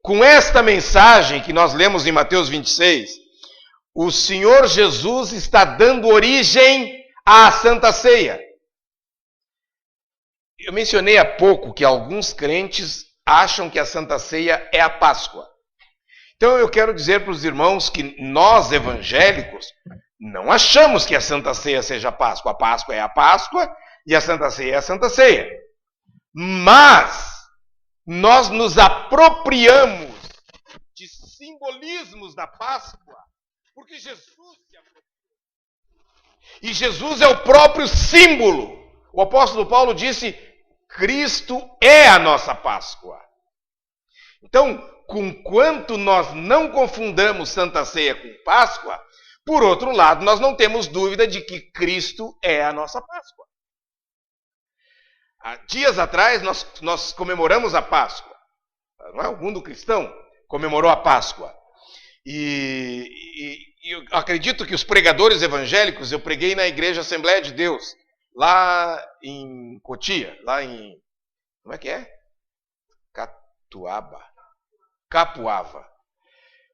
com esta mensagem que nós lemos em Mateus 26, o Senhor Jesus está dando origem à Santa Ceia. Eu mencionei há pouco que alguns crentes acham que a Santa Ceia é a Páscoa. Então eu quero dizer para os irmãos que nós evangélicos não achamos que a Santa Ceia seja a Páscoa. A Páscoa é a Páscoa e a Santa Ceia é a Santa Ceia. Mas nós nos apropriamos de simbolismos da Páscoa, porque Jesus se apropriou. E Jesus é o próprio símbolo. O apóstolo Paulo disse: Cristo é a nossa Páscoa. Então, conquanto nós não confundamos Santa Ceia com Páscoa, por outro lado, nós não temos dúvida de que Cristo é a nossa Páscoa. Há dias atrás nós comemoramos a Páscoa. Não é? O mundo cristão comemorou a Páscoa. E eu acredito que os pregadores evangélicos, eu preguei na Igreja Assembleia de Deus, lá em Cotia, lá em... como é que é? Capuava.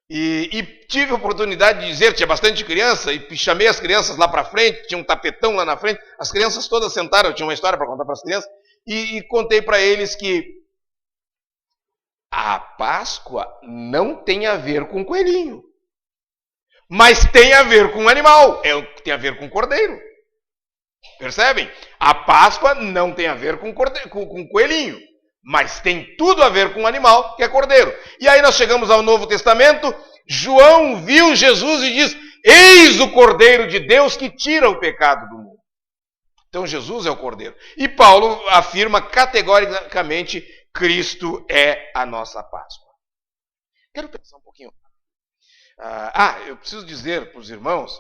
E tive a oportunidade de dizer, tinha bastante criança, e chamei as crianças lá para frente, tinha um tapetão lá na frente, as crianças todas sentaram, eu tinha uma história para contar para as crianças, e contei para eles que a Páscoa não tem a ver com coelhinho, mas tem a ver com animal, tem a ver com cordeiro. Percebem? A Páscoa não tem a ver com coelhinho, mas tem tudo a ver com o animal, que é cordeiro. E aí nós chegamos ao Novo Testamento, João viu Jesus e diz: eis o Cordeiro de Deus que tira o pecado do mundo. Então Jesus é o Cordeiro. E Paulo afirma categoricamente: Cristo é a nossa Páscoa. Quero pensar um pouquinho. Eu preciso dizer para os irmãos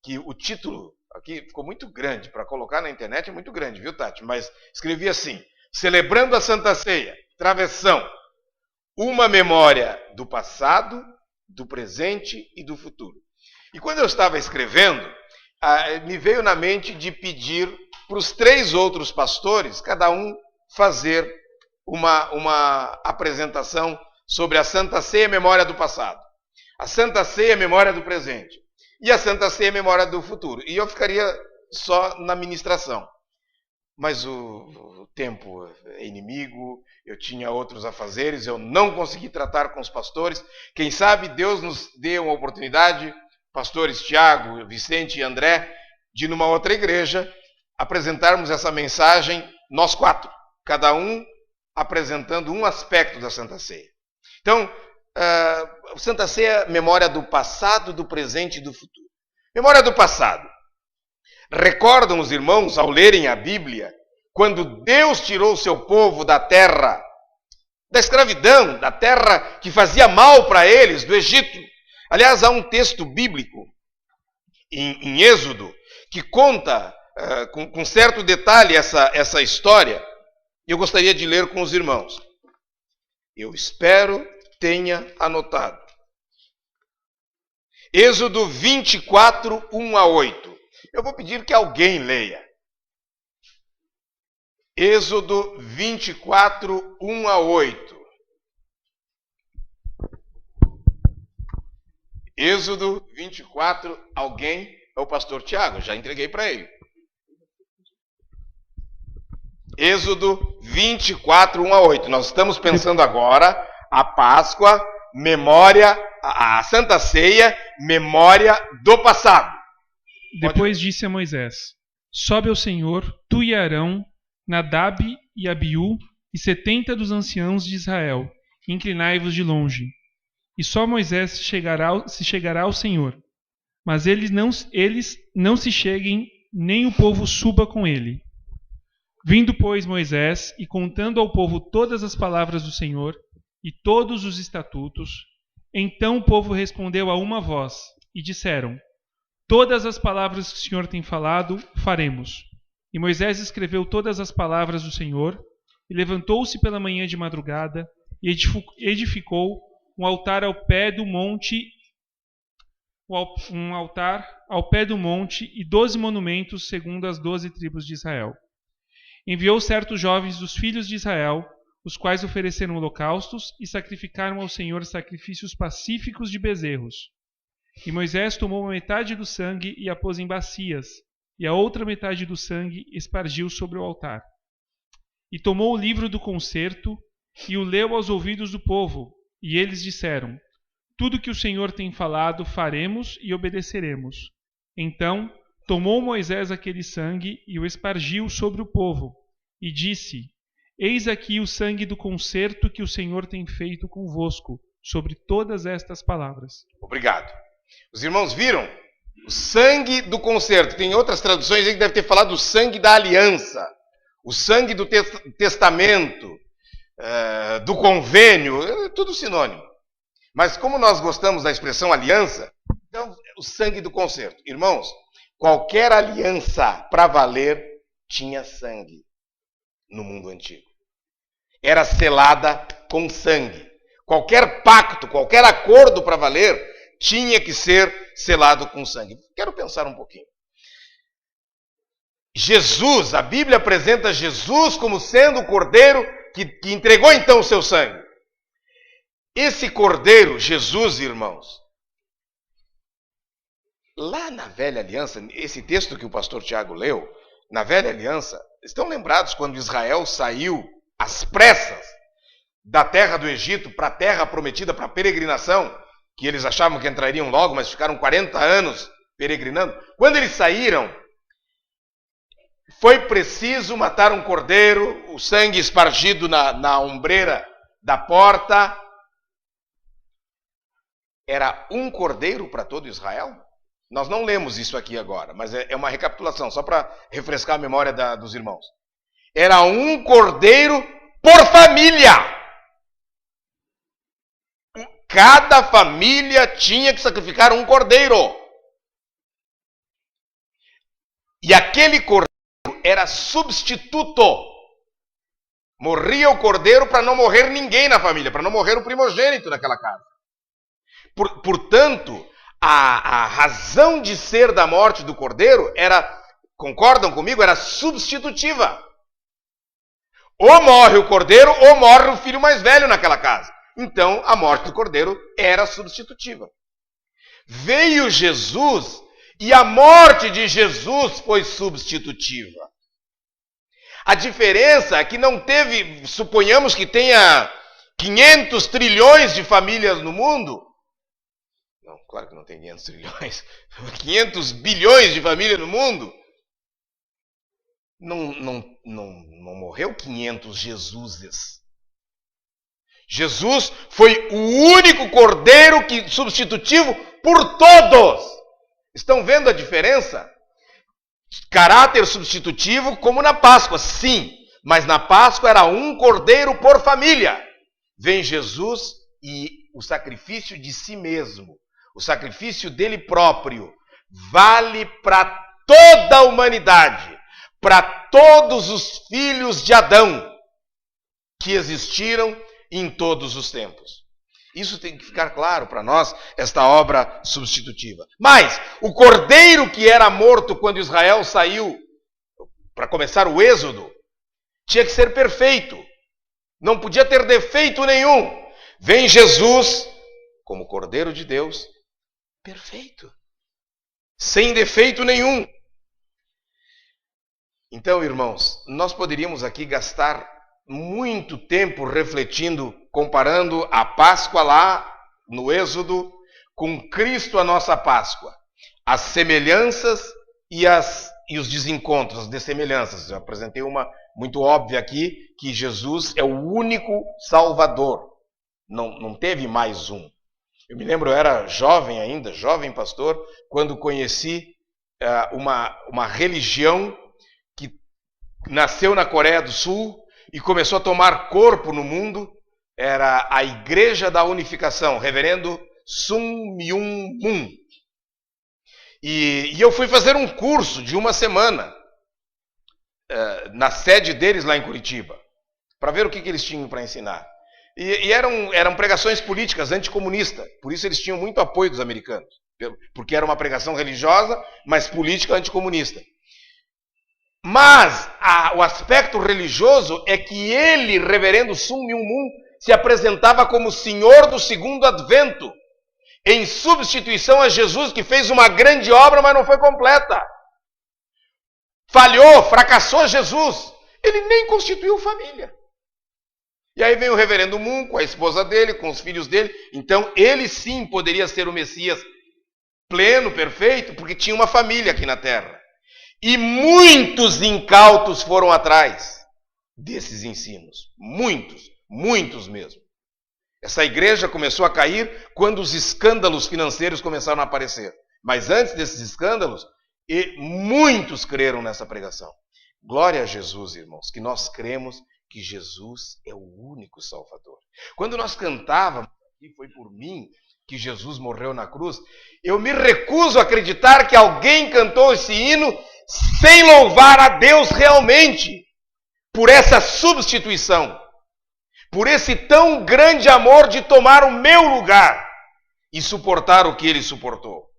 que o título aqui ficou muito grande, para colocar na internet é muito grande, viu, Tati? Mas escrevi assim: celebrando a Santa Ceia, travessão, uma memória do passado, do presente e do futuro. E quando eu estava escrevendo, me veio na mente de pedir para os 3 outros pastores, cada um fazer uma apresentação sobre a Santa Ceia, memória do passado, a Santa Ceia, memória do presente, e a Santa Ceia, memória do futuro. E eu ficaria só na ministração. Mas o tempo é inimigo, eu tinha outros afazeres, eu não consegui tratar com os pastores. Quem sabe Deus nos dê uma oportunidade, pastores Tiago, Vicente e André, de numa outra igreja apresentarmos essa mensagem, nós 4, cada um apresentando um aspecto da Santa Ceia. Então, Santa Ceia, memória do passado, do presente e do futuro. Memória do passado. Recordam os irmãos, ao lerem a Bíblia, quando Deus tirou o seu povo da terra, da escravidão, da terra que fazia mal para eles, do Egito. Aliás, há um texto bíblico em Êxodo que conta com certo detalhe essa história. Eu gostaria de ler com os irmãos. Eu espero tenha anotado. Êxodo 24, 1 a 8. Eu vou pedir que alguém leia. Êxodo 24, 1 a 8. Êxodo 24, alguém? É o pastor Tiago, já entreguei para ele. Êxodo 24, 1 a 8. Nós estamos pensando agora a Páscoa, memória, a Santa Ceia, memória do passado. Depois disse a Moisés: sobe ao Senhor, tu e Arão, Nadab e Abiú, e 70 dos anciãos de Israel, inclinai-vos de longe. E só Moisés se chegará ao Senhor, mas eles não se cheguem, nem o povo suba com ele. Vindo, pois, Moisés, e contando ao povo todas as palavras do Senhor, e todos os estatutos, então o povo respondeu a uma voz, e disseram: todas as palavras que o Senhor tem falado, faremos. E Moisés escreveu todas as palavras do Senhor, e levantou-se pela manhã de madrugada, e edificou um altar ao pé do monte, e 12 monumentos, segundo as 12 tribos de Israel. Enviou certos jovens dos filhos de Israel, os quais ofereceram holocaustos e sacrificaram ao Senhor sacrifícios pacíficos de bezerros. E Moisés tomou uma metade do sangue e a pôs em bacias, e a outra metade do sangue espargiu sobre o altar. E tomou o livro do concerto e o leu aos ouvidos do povo, e eles disseram: tudo que o Senhor tem falado faremos e obedeceremos. Então tomou Moisés aquele sangue e o espargiu sobre o povo, e disse: eis aqui o sangue do concerto que o Senhor tem feito convosco, sobre todas estas palavras. Obrigado. Os irmãos viram? O sangue do concerto. Tem outras traduções aí que deve ter falado do sangue da aliança, o sangue do testamento, do convênio, é tudo sinônimo. Mas como nós gostamos da expressão aliança, então o sangue do concerto. Irmãos, qualquer aliança para valer tinha sangue no mundo antigo. Era selada com sangue. Qualquer pacto, qualquer acordo para valer tinha que ser selado com sangue. Quero pensar um pouquinho. Jesus, a Bíblia apresenta Jesus como sendo o cordeiro que entregou então o seu sangue. Esse cordeiro, Jesus, irmãos, lá na Velha Aliança, esse texto que o pastor Tiago leu, na Velha Aliança, estão lembrados quando Israel saiu às pressas da terra do Egito para a terra prometida, para a peregrinação, que eles achavam que entrariam logo, mas ficaram 40 anos peregrinando. Quando eles saíram, foi preciso matar um cordeiro, o sangue espargido na ombreira da porta. Era um cordeiro para todo Israel? Nós não lemos isso aqui agora, mas é uma recapitulação, só para refrescar a memória dos irmãos. Era um cordeiro por família. Cada família tinha que sacrificar um cordeiro. E aquele cordeiro era substituto. Morria o cordeiro para não morrer ninguém na família, para não morrer o primogênito naquela casa. Portanto, a razão de ser da morte do cordeiro era, concordam comigo, era substitutiva. Ou morre o cordeiro, ou morre o filho mais velho naquela casa. Então, a morte do cordeiro era substitutiva. Veio Jesus e a morte de Jesus foi substitutiva. A diferença é que não teve, suponhamos que tenha 500 trilhões de famílias no mundo. Não, claro que não tem 500 trilhões. 500 bilhões de famílias no mundo. Não morreu 500 Jesuses. Jesus foi o único cordeiro substitutivo por todos. Estão vendo a diferença? Caráter substitutivo como na Páscoa, sim. Mas na Páscoa era um cordeiro por família. Vem Jesus e o sacrifício de si mesmo, o sacrifício dele próprio, vale para toda a humanidade, para todos os filhos de Adão que existiram em todos os tempos. Isso tem que ficar claro para nós, esta obra substitutiva. Mas o cordeiro que era morto quando Israel saiu para começar o êxodo, tinha que ser perfeito. Não podia ter defeito nenhum. Vem Jesus, como Cordeiro de Deus, perfeito. Sem defeito nenhum. Então, irmãos, nós poderíamos aqui gastar muito tempo refletindo, comparando a Páscoa lá no Êxodo com Cristo, a nossa Páscoa. As semelhanças e os desencontros, as dessemelhanças. Eu apresentei uma muito óbvia aqui, que Jesus é o único Salvador. Não teve mais um. Eu me lembro, eu era jovem ainda, jovem pastor, quando conheci uma religião que nasceu na Coreia do Sul e começou a tomar corpo no mundo. Era a Igreja da Unificação, reverendo Sun Myung Moon. E eu fui fazer um curso de uma semana na sede deles lá em Curitiba, para ver o que eles tinham para ensinar. E eram pregações políticas anticomunistas, por isso eles tinham muito apoio dos americanos, porque era uma pregação religiosa, mas política anticomunista. Mas o aspecto religioso é que ele, reverendo Sun Myung Moon, se apresentava como Senhor do segundo advento, em substituição a Jesus, que fez uma grande obra, mas não foi completa. Falhou, fracassou Jesus. Ele nem constituiu família. E aí vem o reverendo Moon com a esposa dele, com os filhos dele. Então ele sim poderia ser o Messias pleno, perfeito, porque tinha uma família aqui na terra. E muitos incautos foram atrás desses ensinos. Muitos mesmo. Essa igreja começou a cair quando os escândalos financeiros começaram a aparecer. Mas antes desses escândalos, muitos creram nessa pregação. Glória a Jesus, irmãos, que nós cremos que Jesus é o único Salvador. Quando nós cantávamos, e foi por mim que Jesus morreu na cruz, eu me recuso a acreditar que alguém cantou esse hino sem louvar a Deus realmente, por essa substituição, por esse tão grande amor de tomar o meu lugar e suportar o que ele suportou.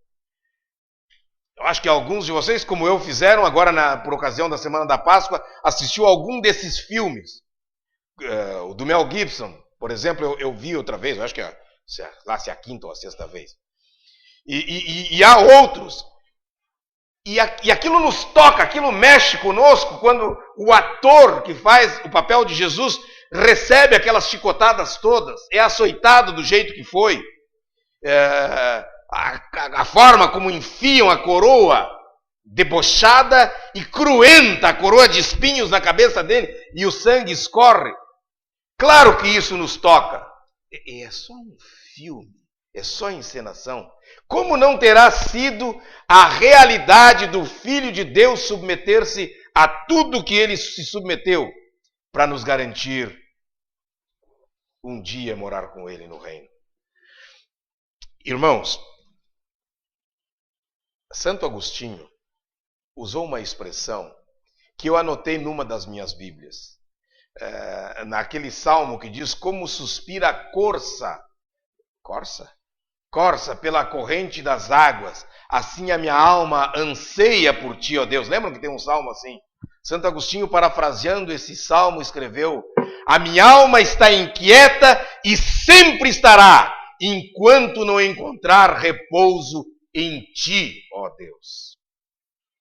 Eu acho que alguns de vocês, como eu, fizeram agora por ocasião da Semana da Páscoa, assistiu a algum desses filmes. O do Mel Gibson, por exemplo, eu vi outra vez, eu acho que se é a quinta ou a sexta vez. E há outros. E aquilo nos toca, aquilo mexe conosco, quando o ator que faz o papel de Jesus recebe aquelas chicotadas todas, é açoitado do jeito que foi. A forma como enfiam a coroa debochada e cruenta, a coroa de espinhos na cabeça dele, e o sangue escorre. Claro que isso nos toca. É só um filme, é só encenação. Como não terá sido a realidade do Filho de Deus submeter-se a tudo que ele se submeteu para nos garantir um dia morar com ele no reino? Irmãos, Santo Agostinho usou uma expressão que eu anotei numa das minhas Bíblias. Naquele salmo que diz: como suspira a corça pela corrente das águas, assim a minha alma anseia por ti, ó Deus. Lembram que tem um salmo assim? Santo Agostinho, parafraseando esse salmo, escreveu: a minha alma está inquieta e sempre estará, enquanto não encontrar repouso em ti, ó Deus.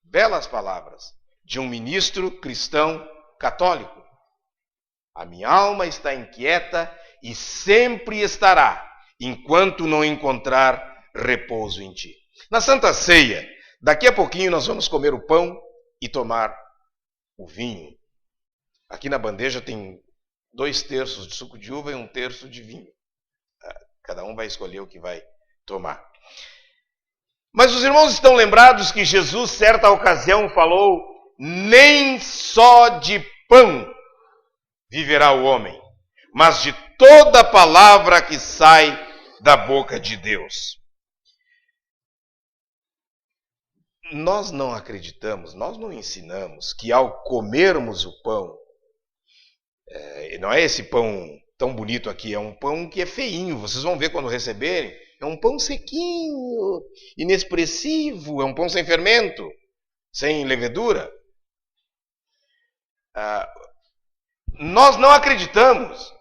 Belas palavras de um ministro cristão católico. A minha alma está inquieta e sempre estará, enquanto não encontrar repouso em ti. Na Santa Ceia, daqui a pouquinho nós vamos comer o pão e tomar o vinho. Aqui na bandeja tem 2/3 de suco de uva e 1/3 de vinho. Cada um vai escolher o que vai tomar. Mas os irmãos estão lembrados que Jesus, certa ocasião, falou: nem só de pão viverá o homem, mas de toda palavra que sai da boca de Deus. Nós não acreditamos, nós não ensinamos que ao comermos o pão, não é esse pão tão bonito aqui, é um pão que é feinho, vocês vão ver quando receberem, é um pão sequinho, inexpressivo, é um pão sem fermento, sem levedura. Nós não acreditamos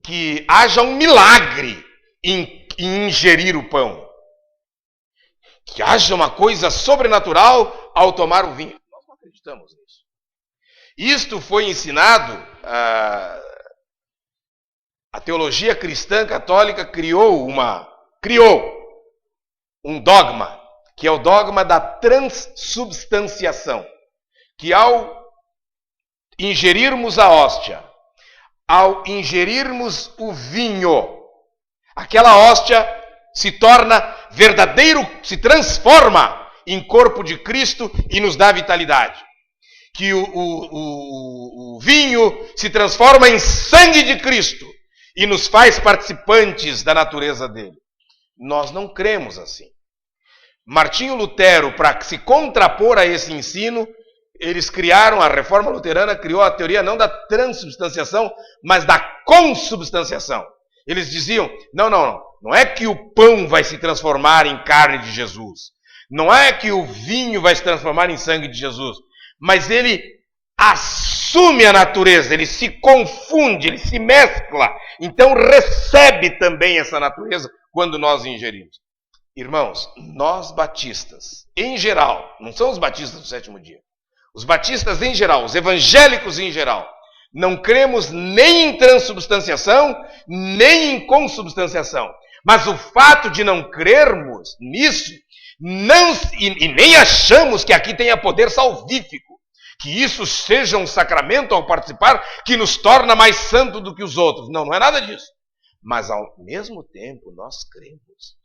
que haja um milagre em ingerir o pão, que haja uma coisa sobrenatural ao tomar o vinho. Nós não acreditamos nisso. Isto foi ensinado, a teologia cristã católica criou um dogma, que é o dogma da transubstanciação, que ao ingerirmos a hóstia, ao ingerirmos o vinho, aquela hóstia se torna se transforma em corpo de Cristo e nos dá vitalidade. Que o vinho se transforma em sangue de Cristo e nos faz participantes da natureza dele. Nós não cremos assim. Martinho Lutero, para se contrapor a esse ensino, eles criaram, a Reforma Luterana criou a teoria não da transubstanciação, mas da consubstanciação. Eles diziam: não é que o pão vai se transformar em carne de Jesus, não é que o vinho vai se transformar em sangue de Jesus, mas ele assume a natureza, ele se confunde, ele se mescla, então recebe também essa natureza quando nós ingerimos. Irmãos, nós batistas, em geral, não são os batistas do sétimo dia, os batistas em geral, os evangélicos em geral, não cremos nem em transubstanciação, nem em consubstanciação. Mas o fato de não crermos nisso, e nem achamos que aqui tenha poder salvífico, que isso seja um sacramento ao participar, que nos torna mais santo do que os outros. Não, não é nada disso. Mas ao mesmo tempo nós cremos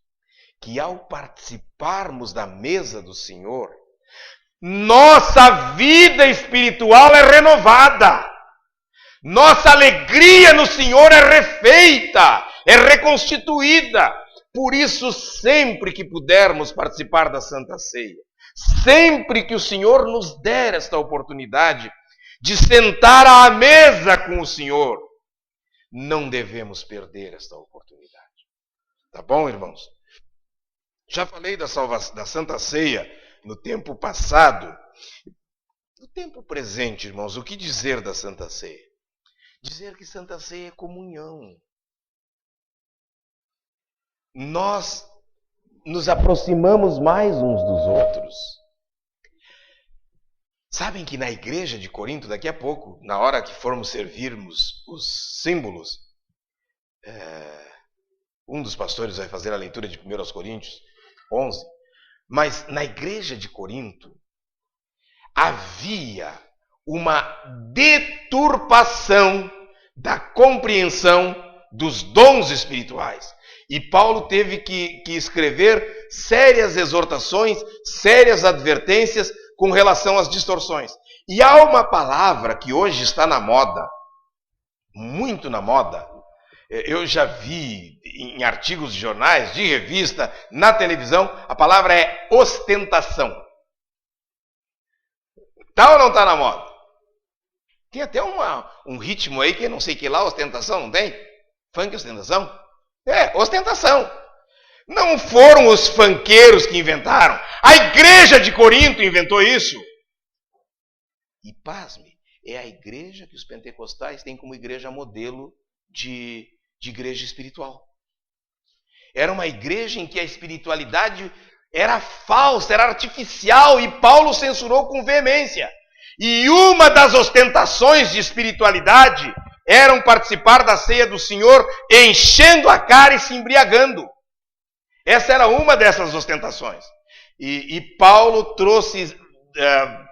que ao participarmos da mesa do Senhor, nossa vida espiritual é renovada. Nossa alegria no Senhor é refeita, é reconstituída. Por isso, sempre que pudermos participar da Santa Ceia, sempre que o Senhor nos der esta oportunidade de sentar à mesa com o Senhor, não devemos perder esta oportunidade. Tá bom, irmãos? Já falei da Santa Ceia no tempo passado. No tempo presente, irmãos, o que dizer da Santa Ceia? Dizer que Santa Ceia é comunhão. Nós nos aproximamos mais uns dos outros. Sabem que na igreja de Corinto, daqui a pouco, na hora que formos servirmos os símbolos, um dos pastores vai fazer a leitura de 1 Coríntios 11, mas na igreja de Corinto havia uma deturpação da compreensão dos dons espirituais. E Paulo teve que escrever sérias exortações, sérias advertências com relação às distorções. E há uma palavra que hoje está na moda, muito na moda. Eu já vi em artigos de jornais, de revista, na televisão, a palavra é ostentação. Tá ou não está na moda? Tem até um ritmo aí que não sei que lá, ostentação, não tem? Funk ostentação? É, ostentação. Não foram os funkeiros que inventaram. A igreja de Corinto inventou isso. E pasme, é a igreja que os pentecostais têm como igreja modelo de igreja espiritual. Era uma igreja em que a espiritualidade era falsa, era artificial, e Paulo censurou com veemência. E uma das ostentações de espiritualidade eram participar da ceia do Senhor enchendo a cara e se embriagando. Essa era uma dessas ostentações. E Paulo trouxe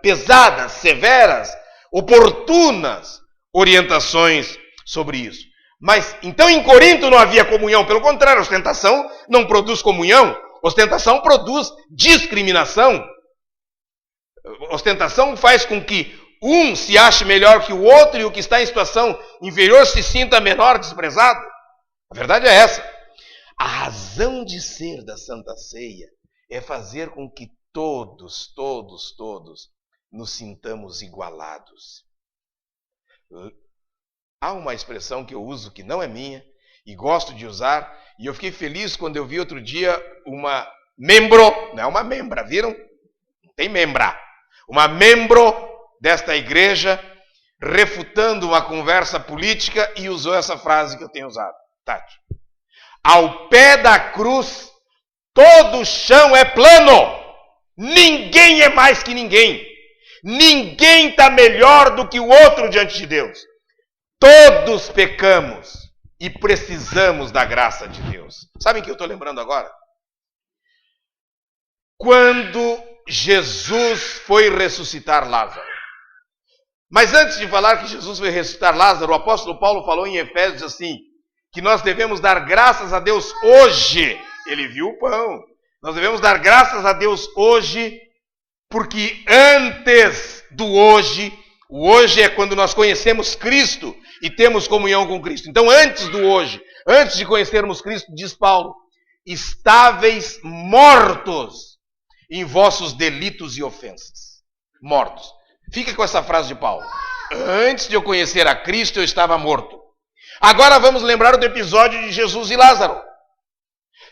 pesadas, severas, oportunas orientações sobre isso. Mas então em Corinto não havia comunhão, pelo contrário, ostentação não produz comunhão, ostentação produz discriminação. Ostentação faz com que um se ache melhor que o outro e o que está em situação inferior se sinta menor, desprezado. A verdade é essa. A razão de ser da Santa Ceia é fazer com que todos nos sintamos igualados. Há uma expressão que eu uso que não é minha e gosto de usar, e eu fiquei feliz quando eu vi outro dia uma membro, não é uma membra, viram? Não tem membra. Uma membro desta igreja refutando uma conversa política e usou essa frase que eu tenho usado. Tati. Ao pé da cruz, todo o chão é plano. Ninguém é mais que ninguém. Ninguém está melhor do que o outro diante de Deus. Todos pecamos e precisamos da graça de Deus. Sabem o que eu estou lembrando agora? Quando Jesus foi ressuscitar Lázaro. Mas antes de falar que Jesus foi ressuscitar Lázaro, o apóstolo Paulo falou em Efésios assim, que nós devemos dar graças a Deus hoje. Ele viu o pão. Nós devemos dar graças a Deus hoje, porque antes do hoje, o hoje é quando nós conhecemos Cristo e temos comunhão com Cristo. Então, antes do hoje, antes de conhecermos Cristo, diz Paulo, estáveis mortos em vossos delitos e ofensas. Mortos. Fica com essa frase de Paulo. Antes de eu conhecer a Cristo, eu estava morto. Agora vamos lembrar do episódio de Jesus e Lázaro.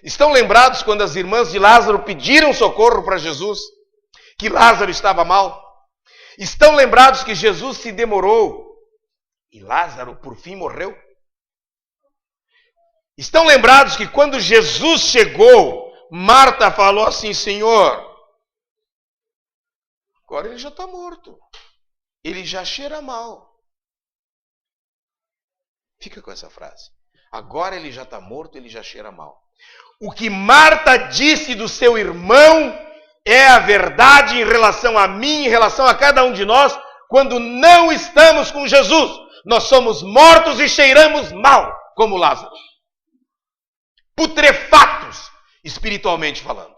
Estão lembrados quando as irmãs de Lázaro pediram socorro para Jesus? Que Lázaro estava mal? Estão lembrados que Jesus se demorou e Lázaro por fim morreu? Estão lembrados que quando Jesus chegou, Marta falou assim: Senhor, agora ele já está morto. Ele já cheira mal. Fica com essa frase. Agora ele já está morto, ele já cheira mal. O que Marta disse do seu irmão é a verdade em relação a mim, em relação a cada um de nós, quando não estamos com Jesus. Nós somos mortos e cheiramos mal, como Lázaro. Putrefatos, espiritualmente falando.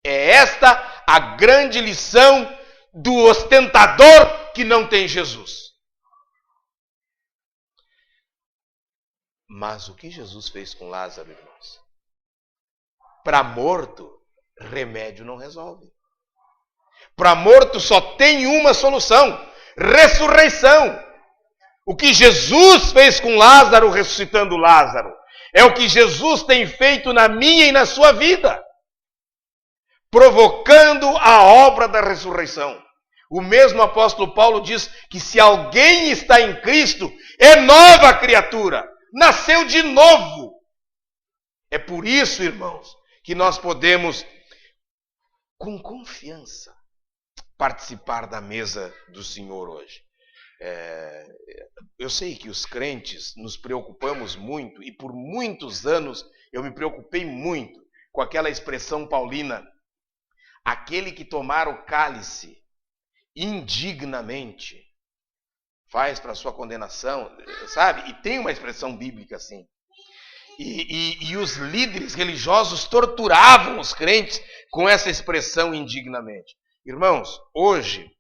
É esta a grande lição do ostentador que não tem Jesus. Mas o que Jesus fez com Lázaro, irmãos? Para morto, remédio não resolve. Para morto só tem uma solução: ressurreição. O que Jesus fez com Lázaro, ressuscitando Lázaro, é o que Jesus tem feito na minha e na sua vida, provocando a obra da ressurreição. O mesmo apóstolo Paulo diz que se alguém está em Cristo, é nova criatura, nasceu de novo. É por isso, irmãos, que nós podemos, com confiança, participar da mesa do Senhor hoje. Eu sei que os crentes nos preocupamos muito, e por muitos anos eu me preocupei muito com aquela expressão paulina: aquele que tomar o cálice indignamente faz para sua condenação, sabe? E tem uma expressão bíblica assim. E os líderes religiosos torturavam os crentes com essa expressão indignamente. Irmãos, hoje,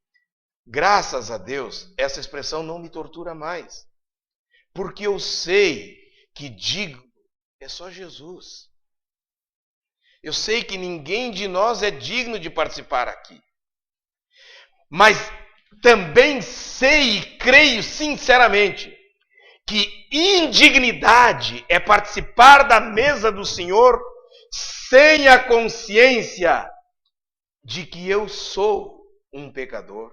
graças a Deus, essa expressão não me tortura mais. Porque eu sei que digo é só Jesus. Eu sei que ninguém de nós é digno de participar aqui. Mas também sei e creio sinceramente que indignidade é participar da mesa do Senhor sem a consciência de que eu sou um pecador,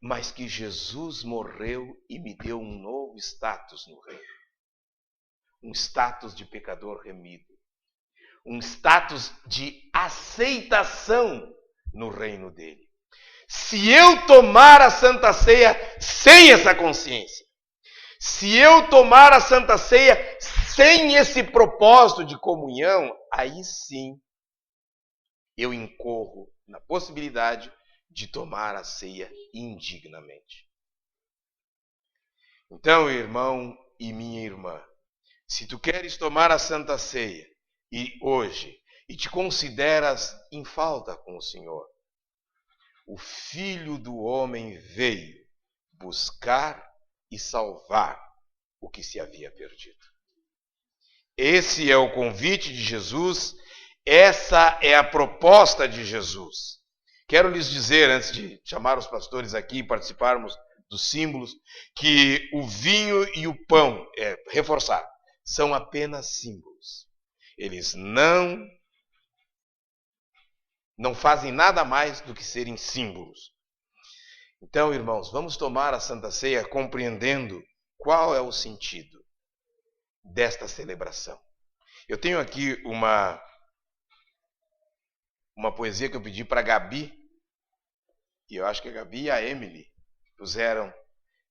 mas que Jesus morreu e me deu um novo status no reino. Um status de pecador remido. Um status de aceitação no reino dele. Se eu tomar a Santa Ceia sem essa consciência, se eu tomar a Santa Ceia sem esse propósito de comunhão, aí sim eu incorro na possibilidade de tomar a ceia indignamente. Então, irmão e minha irmã, se tu queres tomar a Santa Ceia hoje e te consideras em falta com o Senhor, o Filho do Homem veio buscar e salvar o que se havia perdido. Esse é o convite de Jesus, essa é a proposta de Jesus. Quero lhes dizer, antes de chamar os pastores aqui e participarmos dos símbolos, que o vinho e o pão, reforçar, são apenas símbolos. Eles não fazem nada mais do que serem símbolos. Então, irmãos, vamos tomar a Santa Ceia compreendendo qual é o sentido desta celebração. Eu tenho aqui uma poesia que eu pedi para a Gabi, e eu acho que a Gabi e a Emily puseram,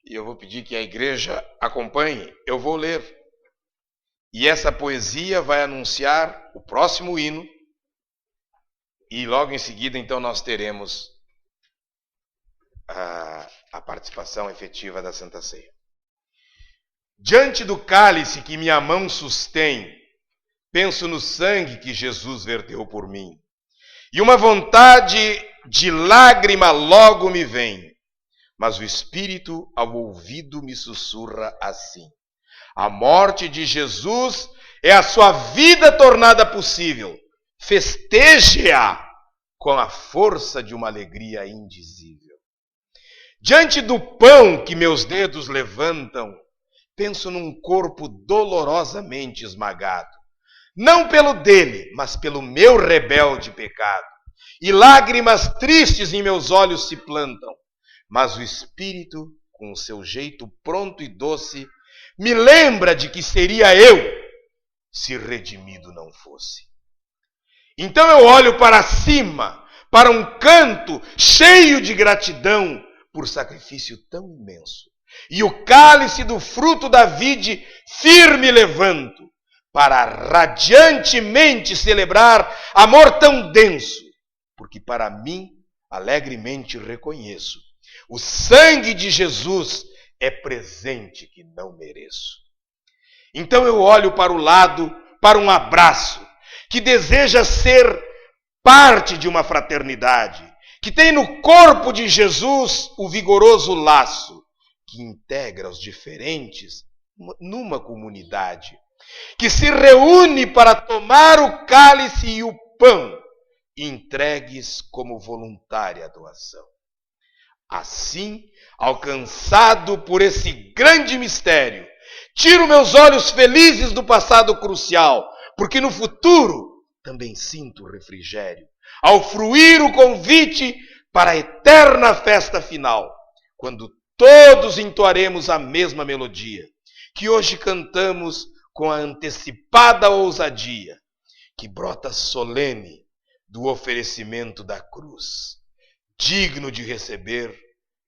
e eu vou pedir que a igreja acompanhe. Eu vou ler. E essa poesia vai anunciar o próximo hino, e logo em seguida, então, nós teremos a participação efetiva da Santa Ceia. Diante do cálice que minha mão sustém, penso no sangue que Jesus verteu por mim. E uma vontade de lágrima logo me vem, mas o Espírito ao ouvido me sussurra assim: a morte de Jesus é a sua vida tornada possível. Festeje-a com a força de uma alegria indizível. Diante do pão que meus dedos levantam, penso num corpo dolorosamente esmagado. Não pelo dele, mas pelo meu rebelde pecado. e lágrimas tristes em meus olhos se plantam, mas o Espírito, com o seu jeito pronto e doce, me lembra de que seria eu, se redimido não fosse. Então eu olho para cima, para um canto cheio de gratidão por sacrifício tão imenso, e o cálice do fruto da vide firme levanto, para radiantemente celebrar amor tão denso, porque para mim alegremente reconheço, o sangue de Jesus é presente que não mereço. Então eu olho para o lado, para um abraço, que deseja ser parte de uma fraternidade, que tem no corpo de Jesus o vigoroso laço, que integra os diferentes numa comunidade, que se reúne para tomar o cálice e o pão, entregues como voluntária doação. Assim, alcançado por esse grande mistério, tiro meus olhos felizes do passado crucial, porque no futuro também sinto refrigério, ao fruir o convite para a eterna festa final, quando todos entoaremos a mesma melodia, que hoje cantamos com a antecipada ousadia, que brota solene do oferecimento da cruz, digno de receber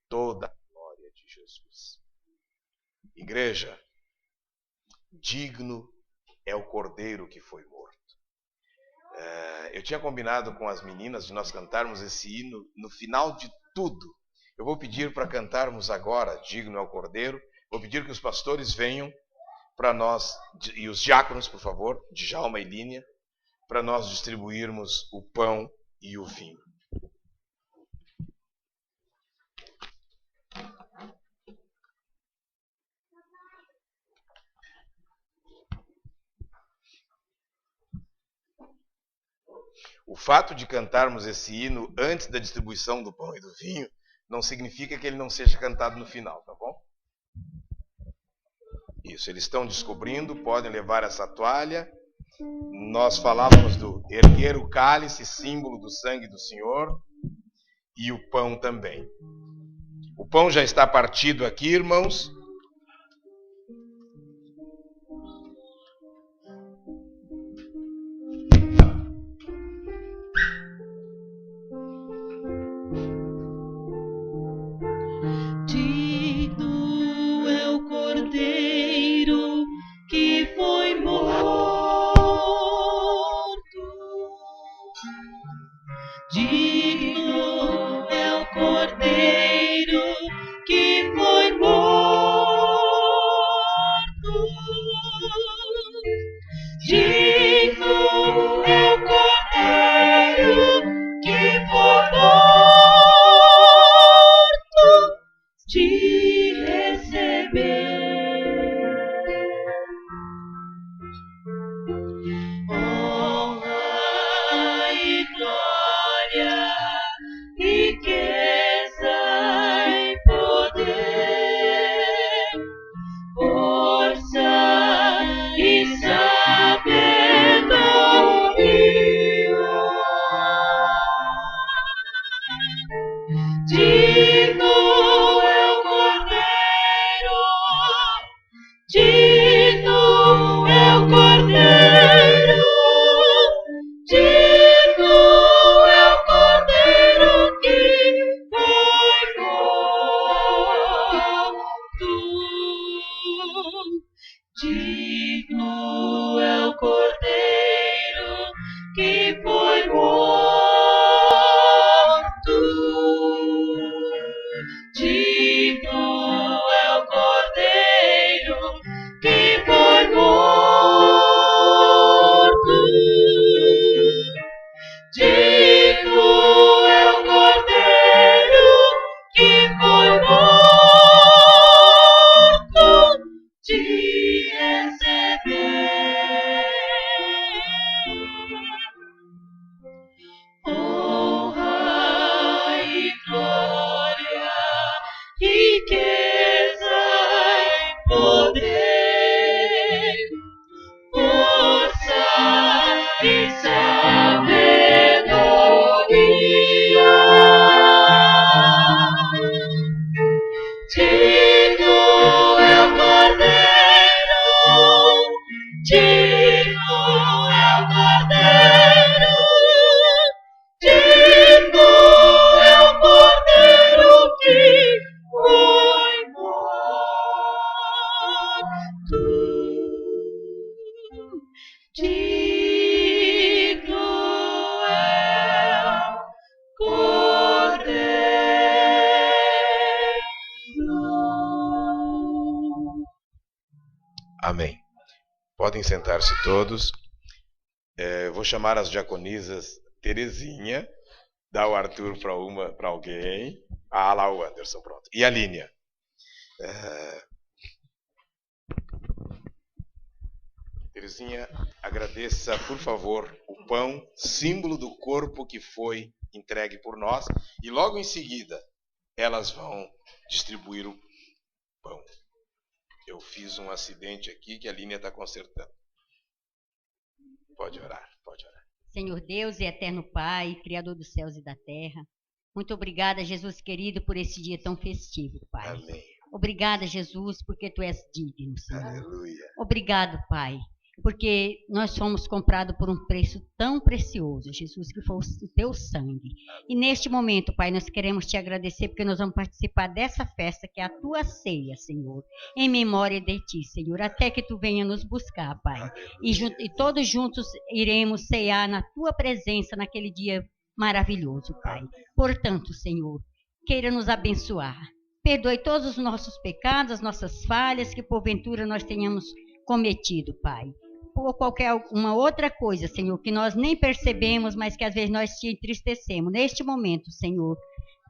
toda a glória de Jesus. Igreja, digno é o cordeiro que foi morto. Eu tinha combinado com as meninas de nós cantarmos esse hino no final de tudo. Eu vou pedir para cantarmos agora, digno é o cordeiro. Vou pedir que os pastores venham para nós, e os diáconos, por favor, Djalma e Línia, para nós distribuirmos o pão e o vinho. O fato de cantarmos esse hino antes da distribuição do pão e do vinho não significa que ele não seja cantado no final, tá bom? Isso, eles estão descobrindo, podem levar essa toalha. Nós falávamos do erguer o cálice, símbolo do sangue do Senhor, e o pão também. O pão já está partido aqui, irmãos. Digno é o Cordeiro Digno é o Cordeiro. Amém. Podem sentar-se todos. Vou chamar as diaconisas. Terezinha, dá o Arthur para alguém. Ah, lá o Anderson, pronto. E a Línia. Terezinha, agradeça, por favor, o pão, símbolo do corpo que foi entregue por nós. E logo em seguida, elas vão distribuir o pão. Eu fiz um acidente aqui que a Línia está consertando. Pode orar, pode orar. Senhor Deus e eterno Pai, Criador dos céus e da terra, muito obrigada, Jesus querido, por esse dia tão festivo, Pai. Amém. Obrigada, Jesus, porque Tu és digno, Senhor. Aleluia. Obrigado, Pai, porque nós fomos comprados por um preço tão precioso, Jesus, que foi o Teu sangue. E neste momento, Pai, nós queremos Te agradecer porque nós vamos participar dessa festa que é a Tua ceia, Senhor, em memória de Ti, Senhor, até que Tu venha nos buscar, Pai. E todos juntos iremos cear na Tua presença naquele dia maravilhoso, Pai. Portanto, Senhor, queira nos abençoar. Perdoe todos os nossos pecados, as nossas falhas que porventura nós tenhamos cometido, Pai. Ou qualquer uma outra coisa, Senhor, que nós nem percebemos, mas que às vezes nós te entristecemos. Neste momento, Senhor,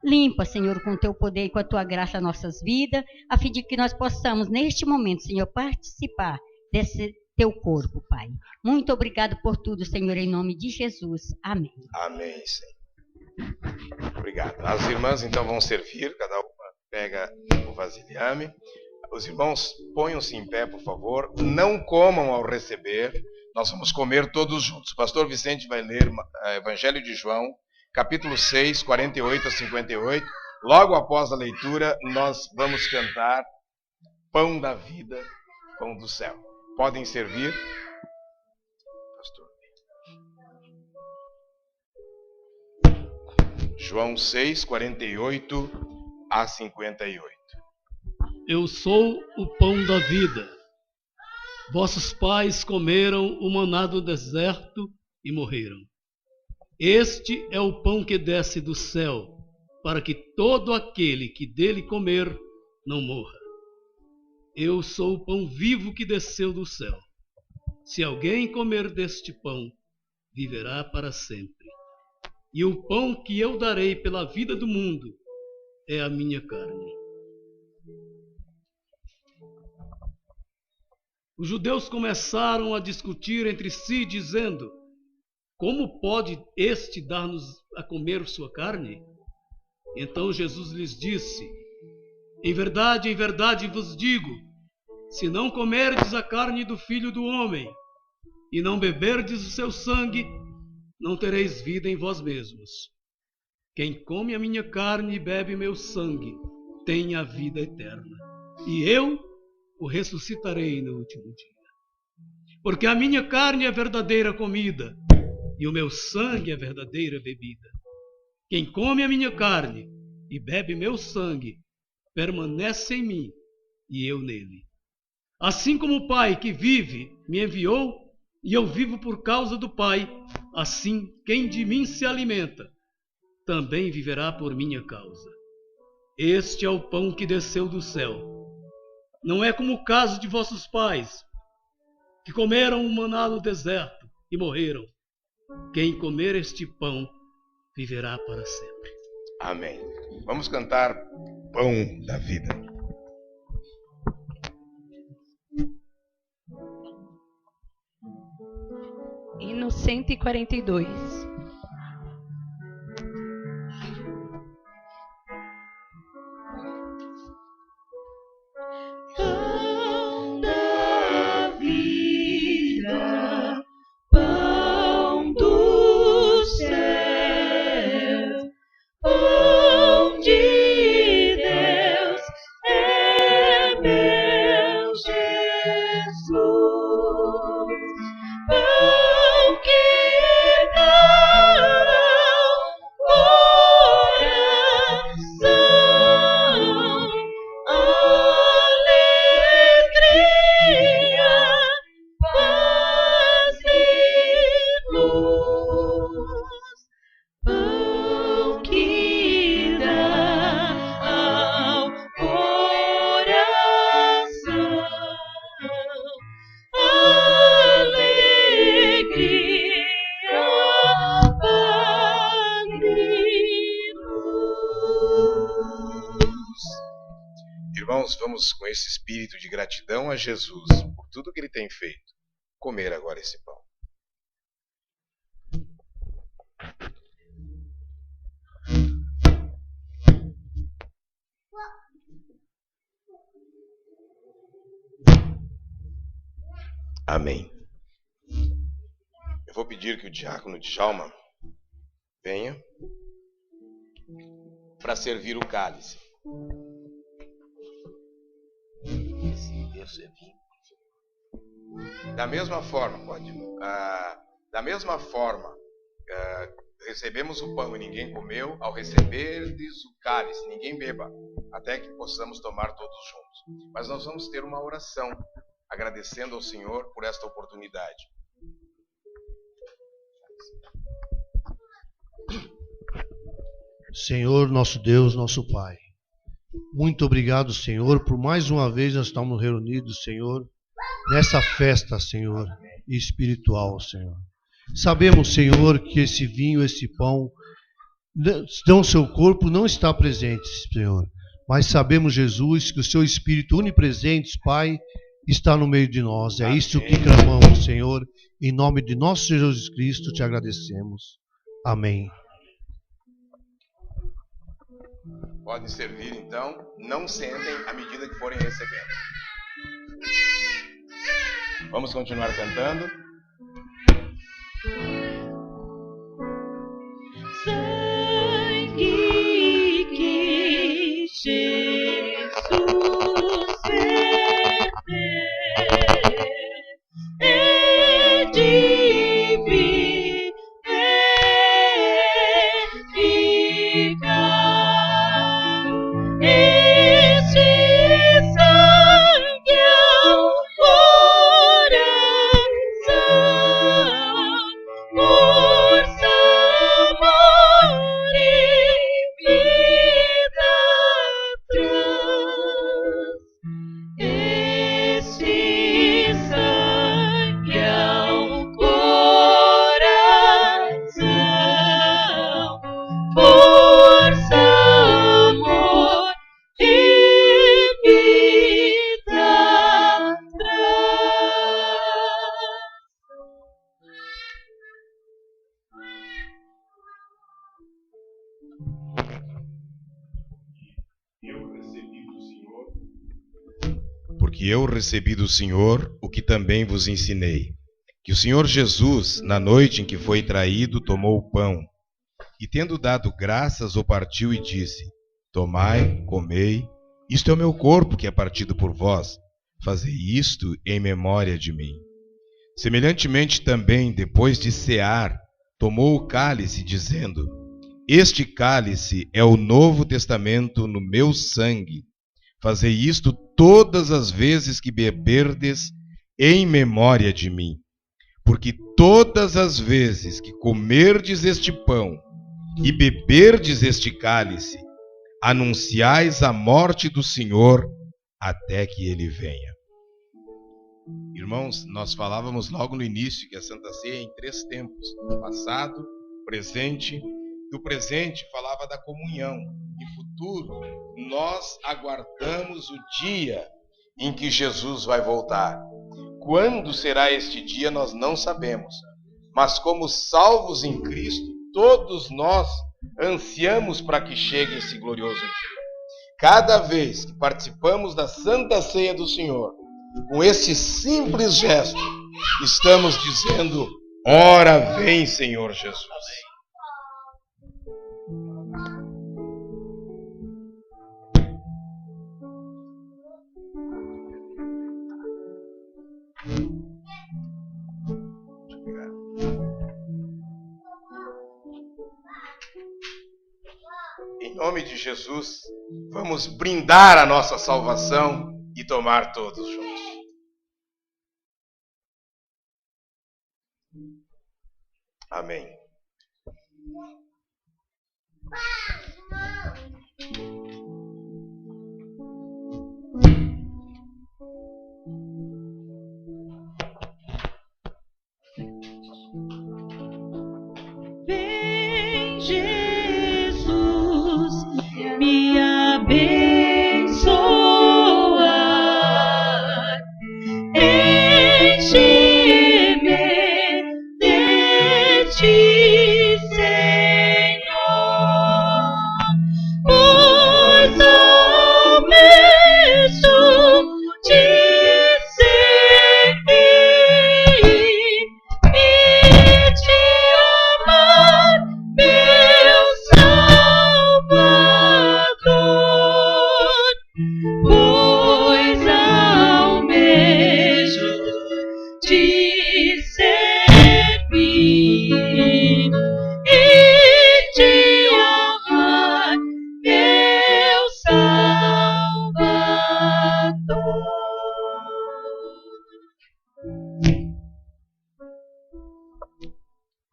limpa, Senhor, com o Teu poder e com a Tua graça nossas vidas, a fim de que nós possamos, neste momento, Senhor, participar desse Teu corpo, Pai. Muito obrigado por tudo, Senhor, em nome de Jesus. Amém. Amém, Senhor. Obrigado. As irmãs, então, vão servir, cada uma pega o vasilhame. Os irmãos, ponham-se em pé, por favor. Não comam ao receber. Nós vamos comer todos juntos. O pastor Vicente vai ler Evangelho de João, capítulo 6, 48 a 58. Logo após a leitura, nós vamos cantar Pão da Vida, Pão do Céu. Podem servir. Pastor. João 6, 48 a 58. Eu sou o pão da vida. Vossos pais comeram o maná do deserto e morreram. Este é o pão que desce do céu, para que todo aquele que dele comer não morra. Eu sou o pão vivo que desceu do céu. Se alguém comer deste pão, viverá para sempre. E o pão que eu darei pela vida do mundo é a minha carne. Os judeus começaram a discutir entre si, dizendo: como pode este dar-nos a comer sua carne? Então Jesus lhes disse: em verdade vos digo, se não comerdes a carne do Filho do Homem e não beberdes o seu sangue, não tereis vida em vós mesmos. Quem come a minha carne e bebe meu sangue tem a vida eterna, e eu o ressuscitarei no último dia. Porque a minha carne é verdadeira comida, e o meu sangue é verdadeira bebida. Quem come a minha carne e bebe meu sangue, permanece em mim, e eu nele. Assim como o Pai que vive me enviou, e eu vivo por causa do Pai, assim quem de mim se alimenta, também viverá por minha causa. Este é o pão que desceu do céu. Não é como o caso de vossos pais, que comeram o maná no deserto e morreram. Quem comer este pão viverá para sempre. Amém. Vamos cantar Pão da Vida. Hino 142. Pão da vida, pão do céu, pão de Deus é meu Jesus. Pão que dá Irmãos, vamos com esse espírito de gratidão a Jesus por tudo que Ele tem feito, comer agora esse pão. Amém. Eu vou pedir que o diácono Djalma venha para servir o cálice. Da mesma forma, recebemos o pão e ninguém comeu, ao receberdes o cálice, ninguém beba, até que possamos tomar todos juntos. Mas nós vamos ter uma oração, agradecendo ao Senhor por esta oportunidade. Senhor, nosso Deus, nosso Pai, muito obrigado, Senhor, por mais uma vez nós estamos reunidos, Senhor, nessa festa, Senhor, espiritual, Senhor. Sabemos, Senhor, que esse vinho, esse pão, não seu corpo não está presente, Senhor, mas sabemos, Jesus, que o seu Espírito onipresente, Pai, está no meio de nós. É isso que clamamos, Senhor, em nome de nosso Senhor Jesus Cristo, te agradecemos. Amém. Podem servir, então, não sentem à medida que forem recebendo. Vamos continuar cantando. Sangue que Jesus verteu é divino, eficaz. Este sangue ao coração, força, amor e vida traz. Este sangue ao coração, força, amor e vida Porque eu recebi do Senhor o que também vos ensinei. Que o Senhor Jesus, na noite em que foi traído, tomou o pão, e tendo dado graças, o partiu e disse: Tomai, comei, isto é o meu corpo que é partido por vós. Fazei isto em memória de mim. Semelhantemente também, depois de cear, tomou o cálice, dizendo: Este cálice é o novo testamento no meu sangue. Fazei isto todas as vezes que beberdes em memória de mim. Porque todas as vezes que comerdes este pão e beberdes este cálice, anunciais a morte do Senhor até que ele venha. Irmãos, nós falávamos logo no início que a Santa Ceia é em 3 tempos: passado, presente. Do presente falava da comunhão, e futuro nós aguardamos o dia em que Jesus vai voltar. Quando será este dia nós não sabemos, mas como salvos em Cristo, todos nós ansiamos para que chegue esse glorioso dia. Cada vez que participamos da Santa Ceia do Senhor, com esse simples gesto, estamos dizendo: ora vem, Senhor Jesus. Em nome de Jesus, vamos brindar a nossa salvação e tomar todos juntos. Amém. Vem, Jesus, me abençoa. ti, Senhor, pois almejo te servir e te amar, meu Salvador, pois almejo te servir e te honrar, meu Salvador.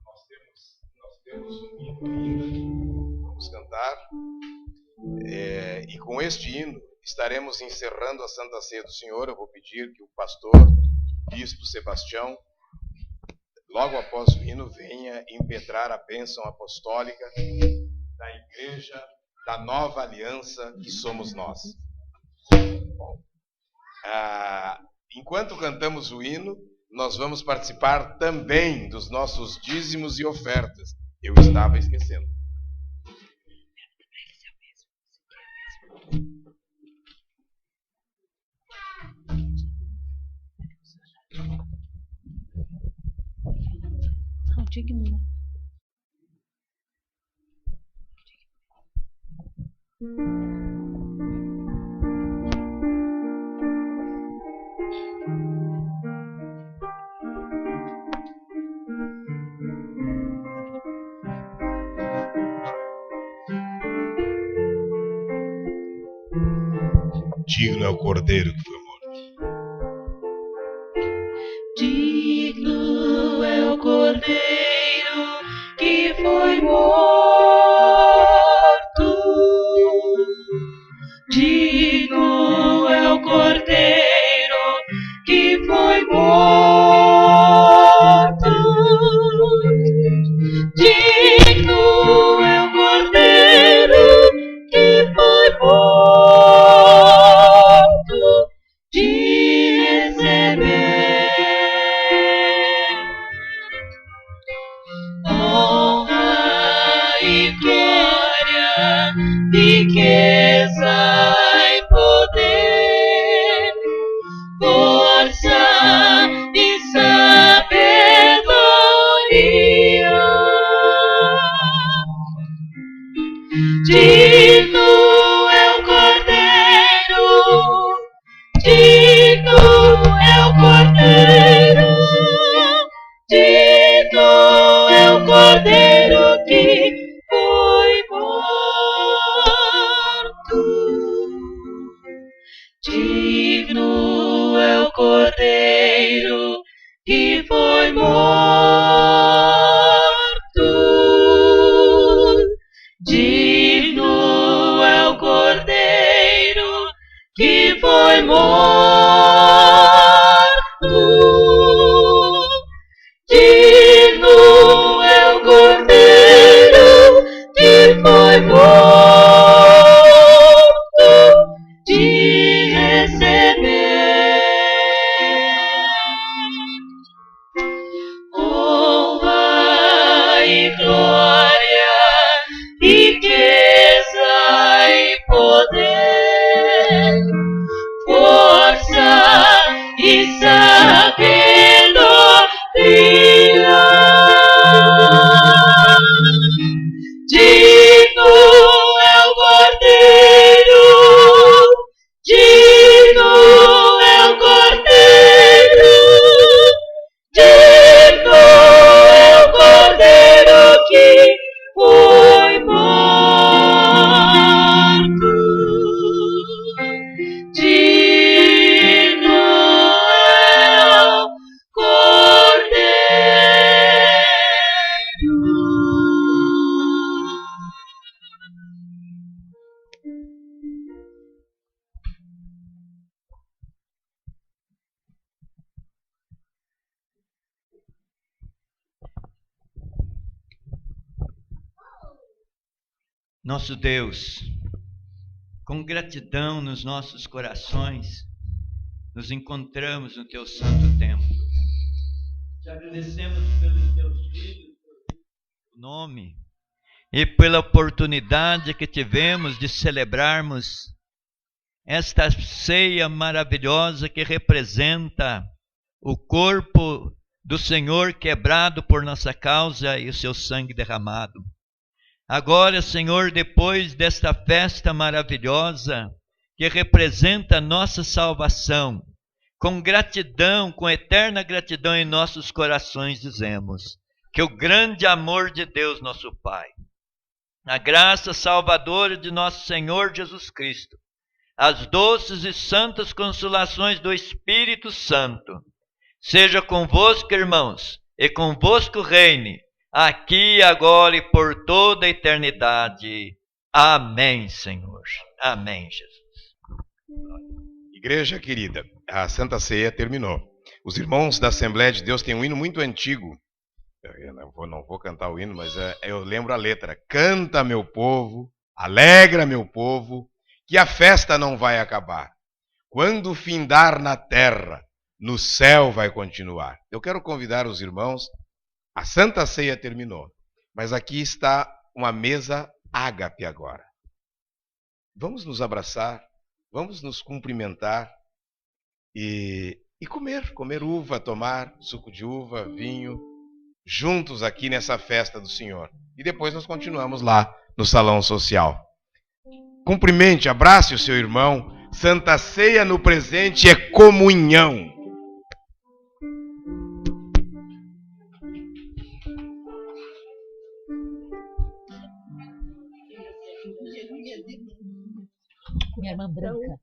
Nós temos um hino ainda, vamos cantar. E com este hino estaremos encerrando a Santa Ceia do Senhor. Eu vou pedir que o pastor, bispo Sebastião, logo após o hino, venha impetrar a bênção apostólica da Igreja da Nova Aliança, que somos nós. Enquanto cantamos o hino, nós vamos participar também dos nossos dízimos e ofertas. Eu estava esquecendo. Digno. Digno é o Cordeiro que foi morto. Digno é o Cordeiro que foi morto. Digno é o Cordeiro que foi morto. Digno é o Cordeiro que foi morto de receber honra e glória, riqueza e poder, força e sabedoria. Digno é o Cordeiro, digno é o Cordeiro, digno é o Cordeiro que foi morto. Digno é o Cordeiro que foi morto. Digno é o Cordeiro que foi morto. Digno é o Cordeiro que foi morto de receber honra e glória, riqueza e poder, força e sabedoria. Digno é o Cordeiro, digno é o Cordeiro, digno é o Cordeiro que foi morto. Digno é o Cordeiro. Nosso Deus, com gratidão nos nossos corações, nos encontramos no Teu santo templo. Te agradecemos pelos Teus filhos, nome e pela oportunidade que tivemos de celebrarmos esta ceia maravilhosa que representa o corpo do Senhor quebrado por nossa causa e o seu sangue derramado. Agora, Senhor, depois desta festa maravilhosa que representa a nossa salvação, com gratidão, com eterna gratidão em nossos corações, dizemos que o grande amor de Deus, nosso Pai, a graça salvadora de nosso Senhor Jesus Cristo, as doces e santas consolações do Espírito Santo, seja convosco, irmãos, e convosco reine, aqui, agora e por toda a eternidade. Amém, Senhor. Amém, Jesus. Igreja querida, a Santa Ceia terminou. Os irmãos da Assembleia de Deus têm um hino muito antigo. Eu não vou cantar o hino, mas eu lembro a letra. Canta, meu povo, alegra, meu povo, que a festa não vai acabar. Quando findar na terra, no céu vai continuar. Eu quero convidar os irmãos. A Santa Ceia terminou, mas aqui está uma mesa ágape agora. Vamos nos abraçar, vamos nos cumprimentar e comer uva, tomar suco de uva, vinho, juntos aqui nessa festa do Senhor. E depois nós continuamos lá no salão social. Cumprimente, abrace o seu irmão. Santa Ceia no presente é comunhão. Minha irmã branca.